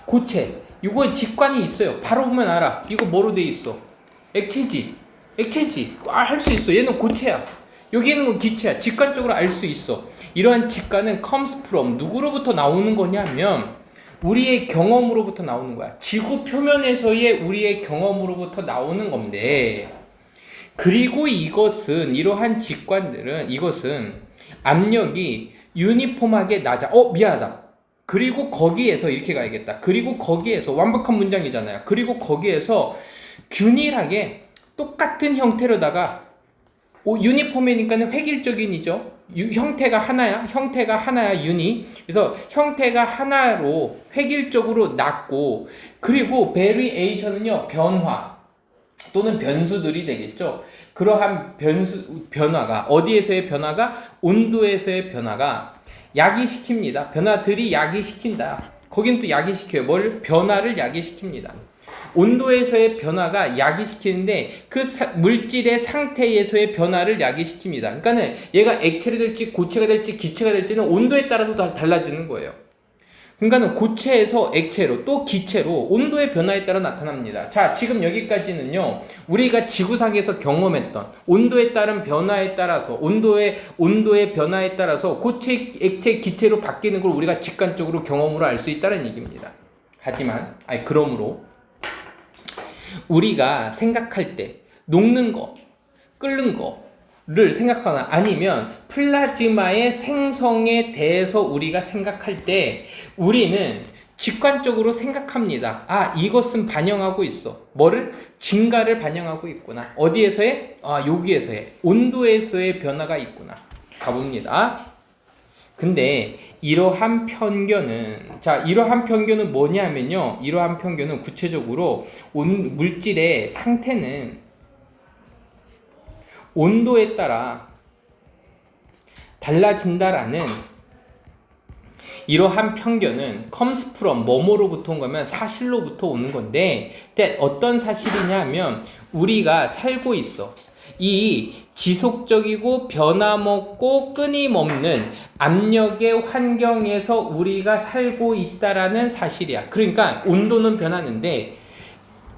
고체, 이거에 직관이 있어요. 바로 보면 알아. 이거 뭐로 돼 있어? 액체지. 할 수 있어. 얘는 고체야. 여기는 뭐 기체야. 직관적으로 알 수 있어. 이러한 직관은 comes from, 누구로부터 나오는 거냐면 우리의 경험으로부터 나오는 거야. 지구 표면에서의 우리의 경험으로부터 나오는 건데, 그리고 이러한 직관들은, 이것은 압력이 유니폼하게 낮아. 미안하다. 그리고 거기에서 이렇게 가야겠다. 그리고 거기에서, 완벽한 문장이잖아요. 그리고 거기에서 균일하게 똑같은 형태로다가, 유니폼이니까는 획일적인이죠. 형태가 하나야, 유니. 그래서 형태가 하나로 획일적으로 낮고, 그리고 베리에이션은요, 변화 또는 변수들이 되겠죠. 그러한 변화가, 어디에서의 변화가? 온도에서의 변화가 야기시킵니다. 변화들이 야기시킨다. 거긴 또 야기시켜요. 변화를 야기시킵니다. 온도에서의 변화가 야기시키는데 그 물질의 상태에서의 변화를 야기시킵니다. 그러니까는 얘가 액체가 될지 고체가 될지 기체가 될지는 온도에 따라서 달라지는 거예요. 그러니까는 고체에서 액체로 또 기체로 온도의 변화에 따라 나타납니다. 자, 지금 여기까지는요, 우리가 지구상에서 경험했던 온도에 따른 변화에 따라서, 온도의 변화에 따라서 고체, 액체, 기체로 바뀌는 걸 우리가 직관적으로 경험으로 알 수 있다는 얘기입니다. 그러므로 우리가 생각할 때 녹는 거, 끓는 거를 생각하거나 아니면 플라즈마의 생성에 대해서 우리가 생각할 때 우리는 직관적으로 생각합니다. 아, 이것은 반영하고 있어. 뭐를? 증가를 반영하고 있구나. 어디에서의? 아, 여기에서의 온도에서의 변화가 있구나. 가봅니다. 근데 이러한 편견은 뭐냐면요. 이러한 편견은 구체적으로 물질의 상태는 온도에 따라 달라진다라는 이러한 편견은 comes from 뭐뭐로부터 온 거면 사실로부터 오는 건데 어떤 사실이냐면 우리가 살고 있어. 이 지속적이고 변함없고 끊임없는 압력의 환경에서 우리가 살고 있다라는 사실이야. 그러니까 온도는 변하는데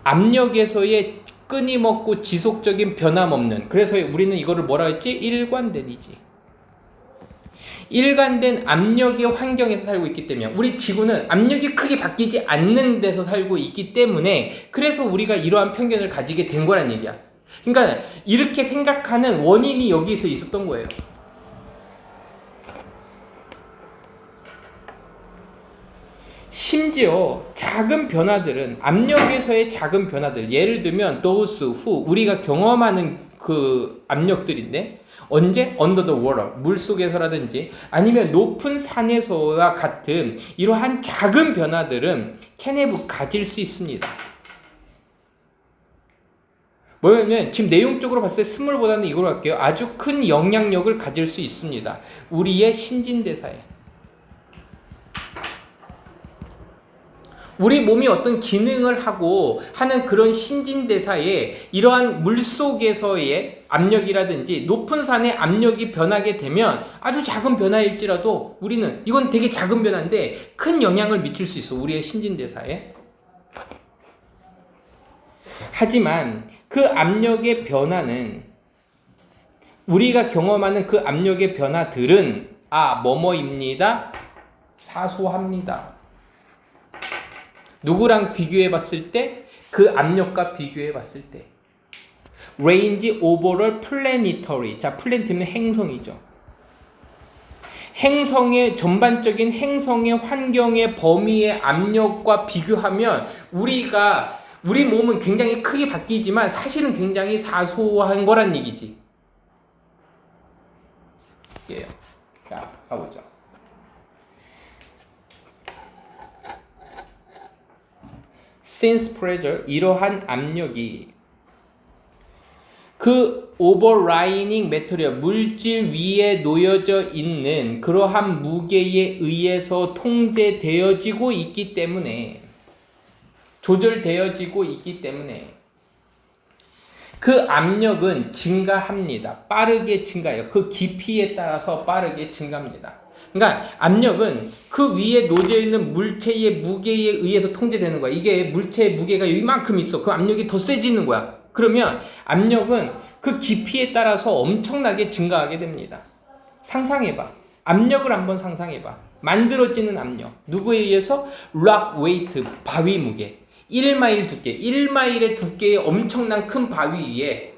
압력에서의 끊임없고 지속적인 변함없는, 그래서 우리는 이거를 뭐라 했지? 일관된 압력의 환경에서 살고 있기 때문에 우리 지구는 압력이 크게 바뀌지 않는 데서 살고 있기 때문에 그래서 우리가 이러한 편견을 가지게 된 거란 얘기야. 그러니까 이렇게 생각하는 원인이 여기서 있었던 거예요. 심지어 작은 변화들은 압력에서의 작은 변화들, 예를 들면 those who 우리가 경험하는 그 압력들인데 언제? under the water 물속에서라든지 아니면 높은 산에서와 같은 이러한 작은 변화들은 can have 가질 수 있습니다. 뭐냐면 지금 내용적으로 봤을 때 스몰보다는 이걸로 할게요. 아주 큰 영향력을 가질 수 있습니다. 우리의 신진대사에. 우리 몸이 어떤 기능을 하고 하는 그런 신진대사에 이러한 물속에서의 압력이라든지 높은 산의 압력이 변하게 되면 아주 작은 변화일지라도 우리는 이건 되게 작은 변화인데 큰 영향을 미칠 수 있어. 우리의 신진대사에. 하지만 그 압력의 변화는 우리가 경험하는 그 압력의 변화들은 뭐뭐입니다. 사소합니다. 누구랑 비교해 봤을 때? 그 압력과 비교해 봤을 때. range overall planetary. 자, 플래닛은 행성이죠. 행성의 전반적인 행성의 환경의 범위의 압력과 비교하면 우리 몸은 굉장히 크게 바뀌지만 사실은 굉장히 사소한 거란 얘기지. 예. 자, 가보죠. Since pressure, 이러한 압력이 그 overlying material, 물질 위에 놓여져 있는 그러한 무게에 의해서 통제되어지고 있기 때문에 조절되어지고 있기 때문에 그 압력은 증가합니다. 빠르게 증가해요. 그 깊이에 따라서 빠르게 증가합니다. 그러니까 압력은 그 위에 놓여 있는 물체의 무게에 의해서 통제되는 거야. 이게 물체의 무게가 이만큼 있어. 그 압력이 더 세지는 거야. 그러면 압력은 그 깊이에 따라서 엄청나게 증가하게 됩니다. 상상해봐. 압력을 한번 상상해봐. 만들어지는 압력. 누구에 의해서? 락 웨이트, 바위 무게. 1마일 두께, 1마일의 두께의 엄청난 큰 바위 위에,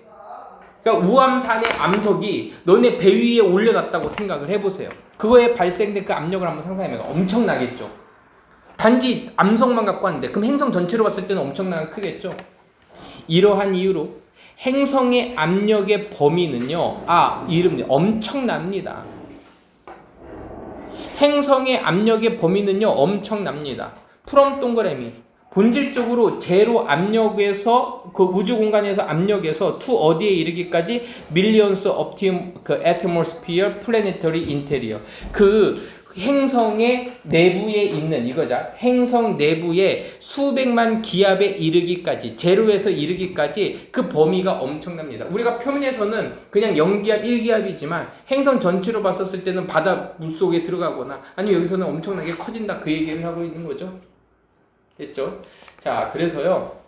그러니까 우암산의 암석이 너네 배 위에 올려놨다고 생각을 해보세요. 그거에 발생된 그 압력을 한번 상상해보면 엄청나겠죠. 단지 암석만 갖고 왔는데 그럼 행성 전체로 봤을 때는 엄청나게 크겠죠. 이러한 이유로 행성의 압력의 범위는요, 이름이 엄청납니다. 행성의 압력의 범위는요, 엄청납니다. 프롬 동그라미. 본질적으로 제로 압력에서 그 우주 공간에서 압력에서 to 어디에 이르기까지 millions of 그 atmosphere planetary interior. 그 행성의 내부에 있는 이거죠. 행성 내부에 수백만 기압에 이르기까지, 제로에서 이르기까지 그 범위가 엄청납니다. 우리가 표면에서는 그냥 0기압, 1기압이지만 행성 전체로 봤었을 때는 바다 물속에 들어가거나 아니면 여기서는 엄청나게 커진다, 그 얘기를 하고 있는 거죠. 됐죠? 자, 그래서요.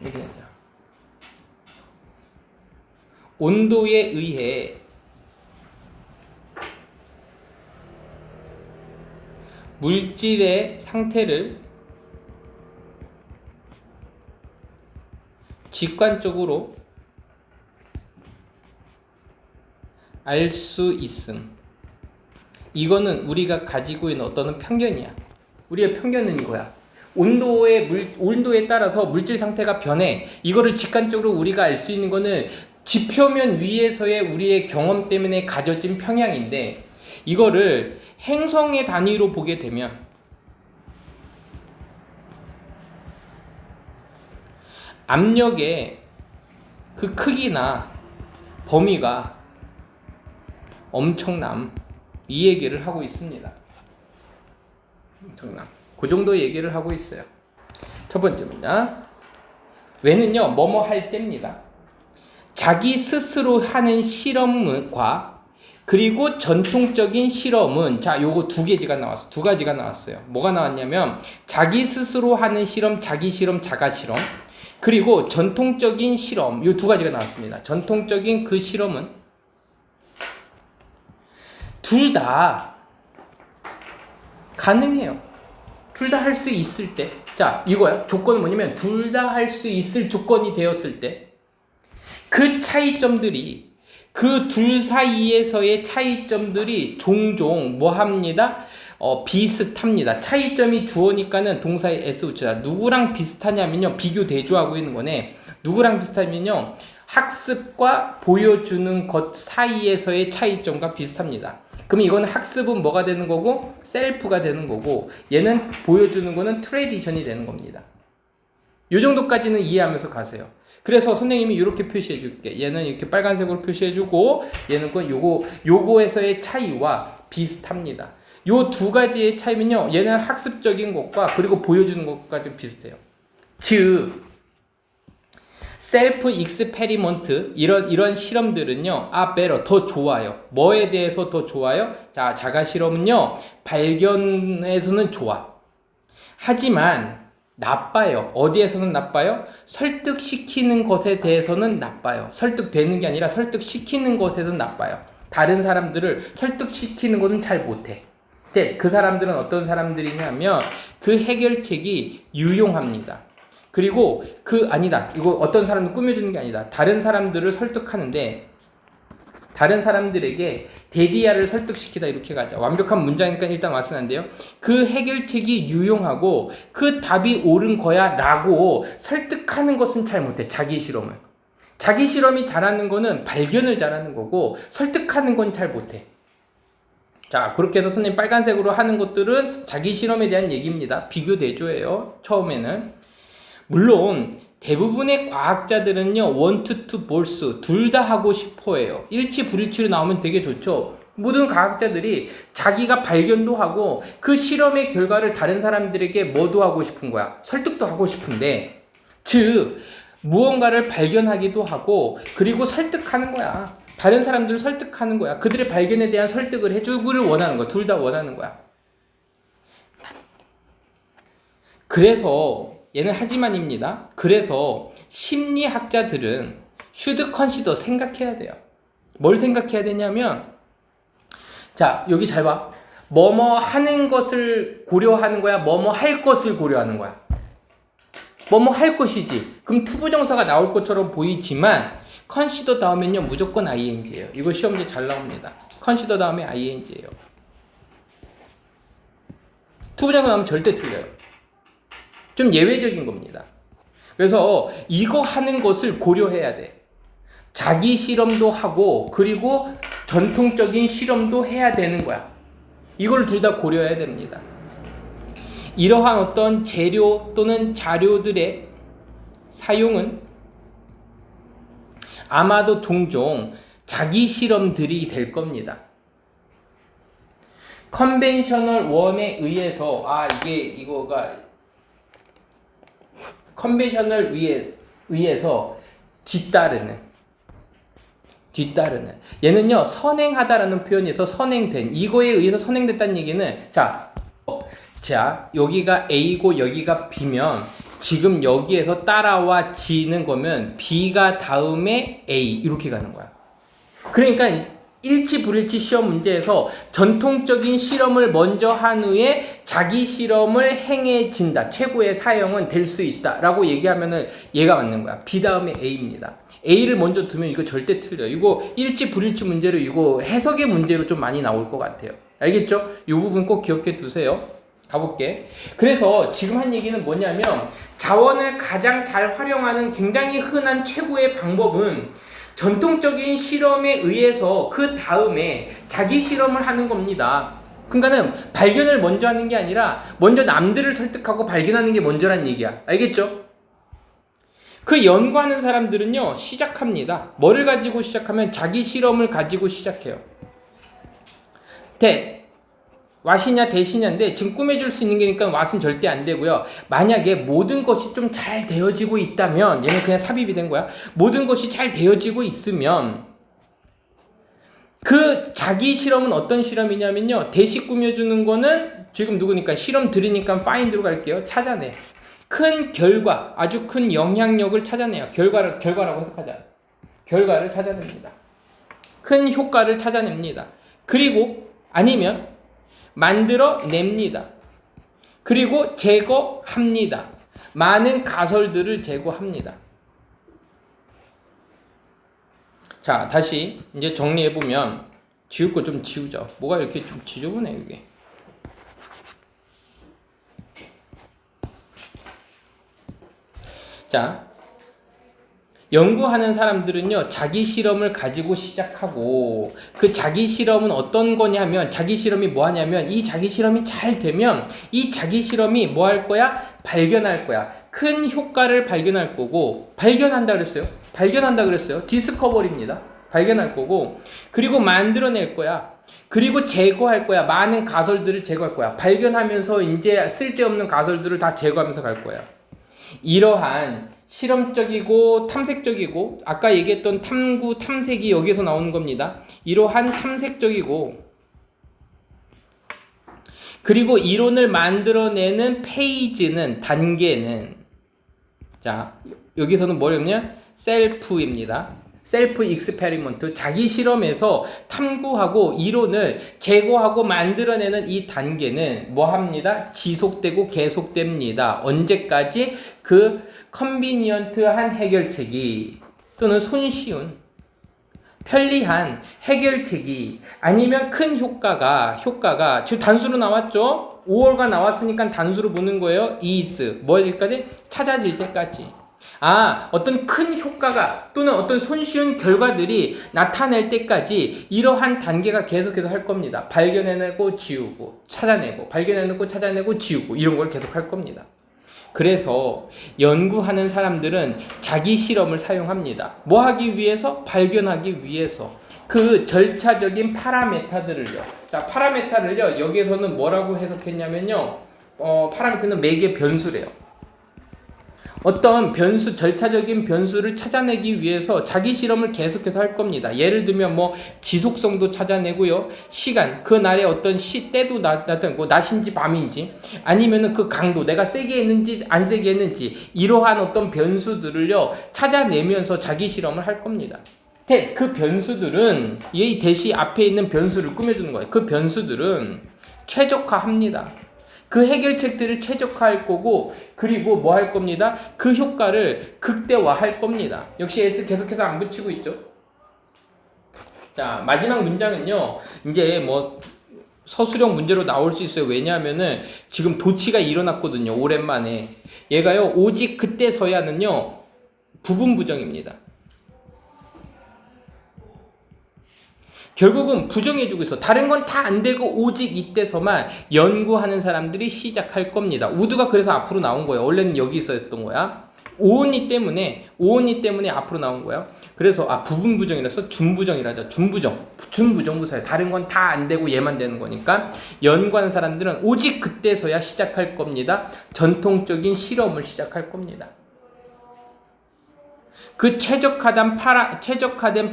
이렇게 하자. 온도에 의해 물질의 상태를 직관적으로 알 수 있음. 이거는 우리가 가지고 있는 어떤 편견이야. 우리의 편견은 이거야. 온도에 따라서 물질 상태가 변해. 이거를 직관적으로 우리가 알 수 있는 거는 지표면 위에서의 우리의 경험 때문에 가져진 평양인데, 이거를 행성의 단위로 보게 되면 압력의 그 크기나 범위가 엄청남, 이 얘기를 하고 있습니다. 엄청남. 그 정도 얘기를 하고 있어요. 첫 번째 문장. 왜는요, 뭐뭐 할 때입니다. 자기 스스로 하는 실험과 그리고 전통적인 실험은, 자, 요거 두 가지가 나왔어요. 뭐가 나왔냐면, 자기 스스로 하는 실험, 자기 실험, 자가 실험. 그리고 전통적인 실험, 요 두 가지가 나왔습니다. 전통적인 그 실험은 둘 다 가능해요. 둘 다 할 수 있을 때. 자, 이거야. 조건은 뭐냐면, 둘 다 할 수 있을 조건이 되었을 때, 그 차이점들이, 그 둘 사이에서의 차이점들이 종종 뭐 합니다? 비슷합니다. 차이점이 주어니까는 동사의 s 붙여라. 누구랑 비슷하냐면요, 비교 대조하고 있는 거네. 누구랑 비슷하면요, 학습과 보여주는 것 사이에서의 차이점과 비슷합니다. 그럼 이거는 학습은 뭐가 되는 거고, 셀프가 되는 거고, 얘는 보여주는 거는 트레디션이 되는 겁니다. 요 정도까지는 이해하면서 가세요. 그래서 선생님이 이렇게 표시해 줄게. 얘는 이렇게 빨간색으로 표시해 주고, 얘는 요거에서의 차이와 비슷합니다. 요 두 가지의 차이면요, 얘는 학습적인 것과 그리고 보여주는 것까지 비슷해요. 즉, 셀프 익스페리먼트, 이런 실험들은요, better, 더 좋아요. 뭐에 대해서 더 좋아요? 자, 자가 실험은요, 발견에서는 좋아. 하지만 나빠요. 어디에서는 나빠요? 설득시키는 것에 대해서는 나빠요. 설득되는 게 아니라 설득시키는 것에서는 나빠요. 다른 사람들을 설득시키는 것은 잘 못해. 그 사람들은 어떤 사람들이냐면, 그 해결책이 유용합니다. 그리고 이거 어떤 사람을 꾸며주는 게 아니다. 다른 사람들을 설득하는데, 다른 사람들에게 데디아를 설득시키다, 이렇게 가자. 완벽한 문장이니까 일단 와서는 안 돼요. 그 해결책이 유용하고 그 답이 옳은 거야 라고 설득하는 것은 잘 못해. 자기 실험은. 자기 실험이 잘하는 거는 발견을 잘하는 거고, 설득하는 건 잘 못해. 자, 그렇게 해서 선생님 빨간색으로 하는 것들은 자기 실험에 대한 얘기입니다. 비교 대조예요. 처음에는. 물론 대부분의 과학자들은요, want to both, 둘 다 하고 싶어 해요. 일치 불일치로 나오면 되게 좋죠. 모든 과학자들이 자기가 발견도 하고 그 실험의 결과를 다른 사람들에게 뭐도 하고 싶은 거야. 설득도 하고 싶은데, 즉 무언가를 발견하기도 하고 그리고 설득하는 거야. 다른 사람들을 설득하는 거야. 그들의 발견에 대한 설득을 해주기를 원하는 거야. 둘 다 원하는 거야. 그래서 얘는 하지만입니다. 그래서 심리학자들은 should consider, 생각해야 돼요. 뭘 생각해야 되냐면, 자, 여기 잘 봐. 뭐뭐 하는 것을 고려하는 거야? 뭐뭐 할 것을 고려하는 거야? 뭐뭐 할 것이지. 그럼 투부정사가 나올 것처럼 보이지만 consider 다음엔요, 무조건 ing예요. 이거 시험지 잘 나옵니다. consider 다음에 ing예요. 투부정사 나오면 절대 틀려요. 좀 예외적인 겁니다. 그래서 이거 하는 것을 고려해야 돼. 자기 실험도 하고 그리고 전통적인 실험도 해야 되는 거야. 이걸 둘 다 고려해야 됩니다. 이러한 어떤 재료 또는 자료들의 사용은 아마도 종종 자기 실험들이 될 겁니다. 컨벤셔널 원에 의해서, 이거가 컨벤셔널 의해서 뒤따르는. 얘는요, 선행하다라는 표현에서 선행된, 이거에 의해서 선행됐다는 얘기는, 자, 여기가 A고 여기가 B면 지금 여기에서 따라와 지는 거면 B가 다음에 A, 이렇게 가는 거야. 그러니까 일치 불일치 시험 문제에서 전통적인 실험을 먼저 한 후에 자기 실험을 행해진다. 최고의 사형은 될 수 있다. 라고 얘기하면은 얘가 맞는 거야. B 다음에 A입니다. A를 먼저 두면 이거 절대 틀려. 이거 일치 불일치 문제로 이거 해석의 문제로 좀 많이 나올 것 같아요. 알겠죠? 이 부분 꼭 기억해 두세요. 가볼게. 그래서 지금 한 얘기는 뭐냐면 자원을 가장 잘 활용하는 굉장히 흔한 최고의 방법은 전통적인 실험에 의해서 그 다음에 자기 실험을 하는 겁니다. 그러니까는 발견을 먼저 하는 게 아니라 먼저 남들을 설득하고 발견하는 게 먼저란 얘기야. 알겠죠? 그 연구하는 사람들은요, 시작합니다. 뭐를 가지고 시작하면 자기 실험을 가지고 시작해요. 왓이냐 대시냐인데 지금 꾸며줄 수 있는 게니까 왓은 절대 안 되고요. 만약에 모든 것이 좀 잘 되어지고 있다면 얘는 그냥 삽입이 된 거야. 모든 것이 잘 되어지고 있으면 그 자기 실험은 어떤 실험이냐면요. 대시 꾸며주는 거는 지금 누구니까 실험 들으니까 find로 갈게요. 찾아내. 큰 결과, 아주 큰 영향력을 찾아내요. 결과라고 해석하자. 결과를 찾아냅니다. 큰 효과를 찾아냅니다. 그리고 아니면 만들어냅니다. 그리고 제거합니다. 많은 가설들을 제거합니다. 자, 다시 이제 정리해보면 지울 거 좀 지우자. 뭐가 이렇게 좀 지저분해 이게. 자, 연구하는 사람들은요, 자기 실험을 가지고 시작하고, 그 자기 실험은 어떤 거냐면, 자기 실험이 뭐 하냐면, 이 자기 실험이 잘 되면, 이 자기 실험이 뭐 할 거야? 발견할 거야. 큰 효과를 발견할 거고, 발견한다 그랬어요. 디스커버리입니다. 발견할 거고, 그리고 만들어낼 거야. 그리고 제거할 거야. 많은 가설들을 제거할 거야. 발견하면서 이제 쓸데없는 가설들을 다 제거하면서 갈 거야. 이러한 실험적이고 탐색적이고 아까 얘기했던 탐구, 탐색이 여기서 나오는 겁니다. 이러한 탐색적이고 그리고 이론을 만들어내는 페이지는 단계는 자 여기서는 뭐냐면 셀프입니다. 셀프 익스페리먼트 자기 실험에서 탐구하고 이론을 제거하고 만들어내는 이 단계는 뭐 합니다? 지속되고 계속됩니다. 언제까지? 그 컨비니언트한 해결책이 또는 손쉬운 편리한 해결책이 아니면 큰 효과가 지금 단수로 나왔죠? 5월가 나왔으니까 단수로 보는 거예요. is 뭐일까지? 찾아질 때까지. 어떤 큰 효과가 또는 어떤 손쉬운 결과들이 나타날 때까지 이러한 단계가 계속해서 할 겁니다. 발견해내고 지우고 찾아내고 발견해내고 찾아내고 지우고 이런 걸 계속 할 겁니다. 그래서 연구하는 사람들은 자기 실험을 사용합니다. 뭐 하기 위해서? 발견하기 위해서. 그 절차적인 파라메타들을요. 자, 파라메타를요. 여기에서는 뭐라고 해석했냐면요. 파라메타는 매개 변수래요. 어떤 변수, 절차적인 변수를 찾아내기 위해서 자기 실험을 계속해서 할 겁니다. 예를 들면 뭐 지속성도 찾아내고요. 시간, 그 날의 어떤 때도 나타나고 낮인지 밤인지 아니면은 그 강도, 내가 세게 했는지 안 세게 했는지 이러한 어떤 변수들을요. 찾아내면서 자기 실험을 할 겁니다. 그 변수들은 이 대시 앞에 있는 변수를 꾸며주는 거예요. 그 변수들은 최적화합니다. 그 해결책들을 최적화할 거고 그리고 뭐 할 겁니다. 그 효과를 극대화할 겁니다. 역시 S 계속해서 안 붙이고 있죠. 자, 마지막 문장은요. 이제 뭐 서술형 문제로 나올 수 있어요. 왜냐하면은 지금 도치가 일어났거든요. 오랜만에. 얘가요. 오직 그때서야는요. 부분 부정입니다. 결국은 부정해주고 있어. 다른 건 다 안 되고 오직 이때서만 연구하는 사람들이 시작할 겁니다. 우드가 그래서 앞으로 나온 거예요. 원래는 여기 있었던 거야. 오온이 때문에 앞으로 나온 거야. 그래서 부분 부정이라서 준부정이라죠. 준부정부사예요. 다른 건 다 안 되고 얘만 되는 거니까 연구하는 사람들은 오직 그때서야 시작할 겁니다. 전통적인 실험을 시작할 겁니다. 그 최적화된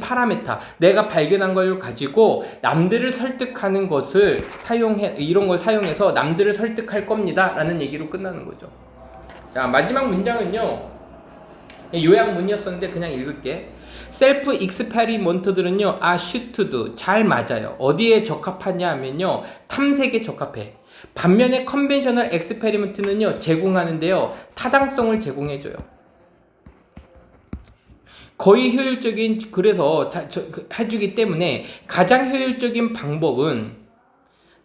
파라메타, 내가 발견한 걸 가지고 남들을 설득하는 것을 이런 걸 사용해서 남들을 설득할 겁니다. 라는 얘기로 끝나는 거죠. 자, 마지막 문장은요. 요약문이었었는데 그냥 읽을게. 셀프 익스페리먼트들은요, 슈트도 잘 맞아요. 어디에 적합하냐 하면요, 탐색에 적합해. 반면에 컨벤셔널 엑스페리먼트는요, 제공하는데요, 타당성을 제공해줘요. 거의 효율적인, 그래서 해주기 때문에 가장 효율적인 방법은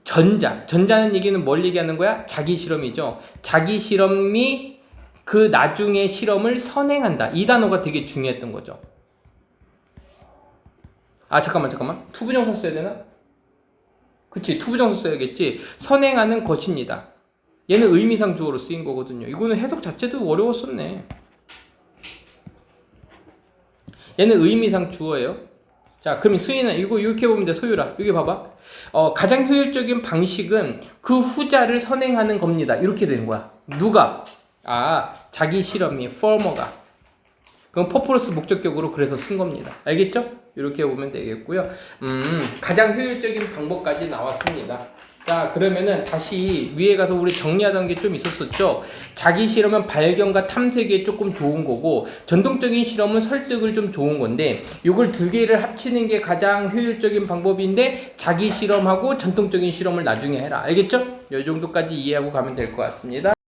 전자는 얘기는 뭘 얘기하는 거야? 자기 실험이죠. 자기 실험이 그 나중에 실험을 선행한다. 이 단어가 되게 중요했던 거죠. 잠깐만. 투부정사 써야 되나? 그치, 투부정사 써야겠지. 선행하는 것입니다. 얘는 의미상 주어로 쓰인 거거든요. 이거는 해석 자체도 어려웠었네. 얘는 의미상 주어예요. 자, 그럼 수인은 이거 이렇게 보면 돼. 소유라. 여기 봐봐. 가장 효율적인 방식은 그 후자를 선행하는 겁니다. 이렇게 되는 거야. 누가? 자기 실험이 former가. 그럼 퍼포러스 목적격으로 그래서 쓴 겁니다. 알겠죠? 이렇게 보면 되겠고요. 가장 효율적인 방법까지 나왔습니다. 자, 그러면은 다시 위에 가서 우리 정리하던 게 좀 있었었죠. 자기 실험은 발견과 탐색에 조금 좋은 거고, 전통적인 실험은 설득을 좀 좋은 건데, 이걸 두 개를 합치는 게 가장 효율적인 방법인데, 자기 실험하고 전통적인 실험을 나중에 해라. 알겠죠? 이 정도까지 이해하고 가면 될 것 같습니다.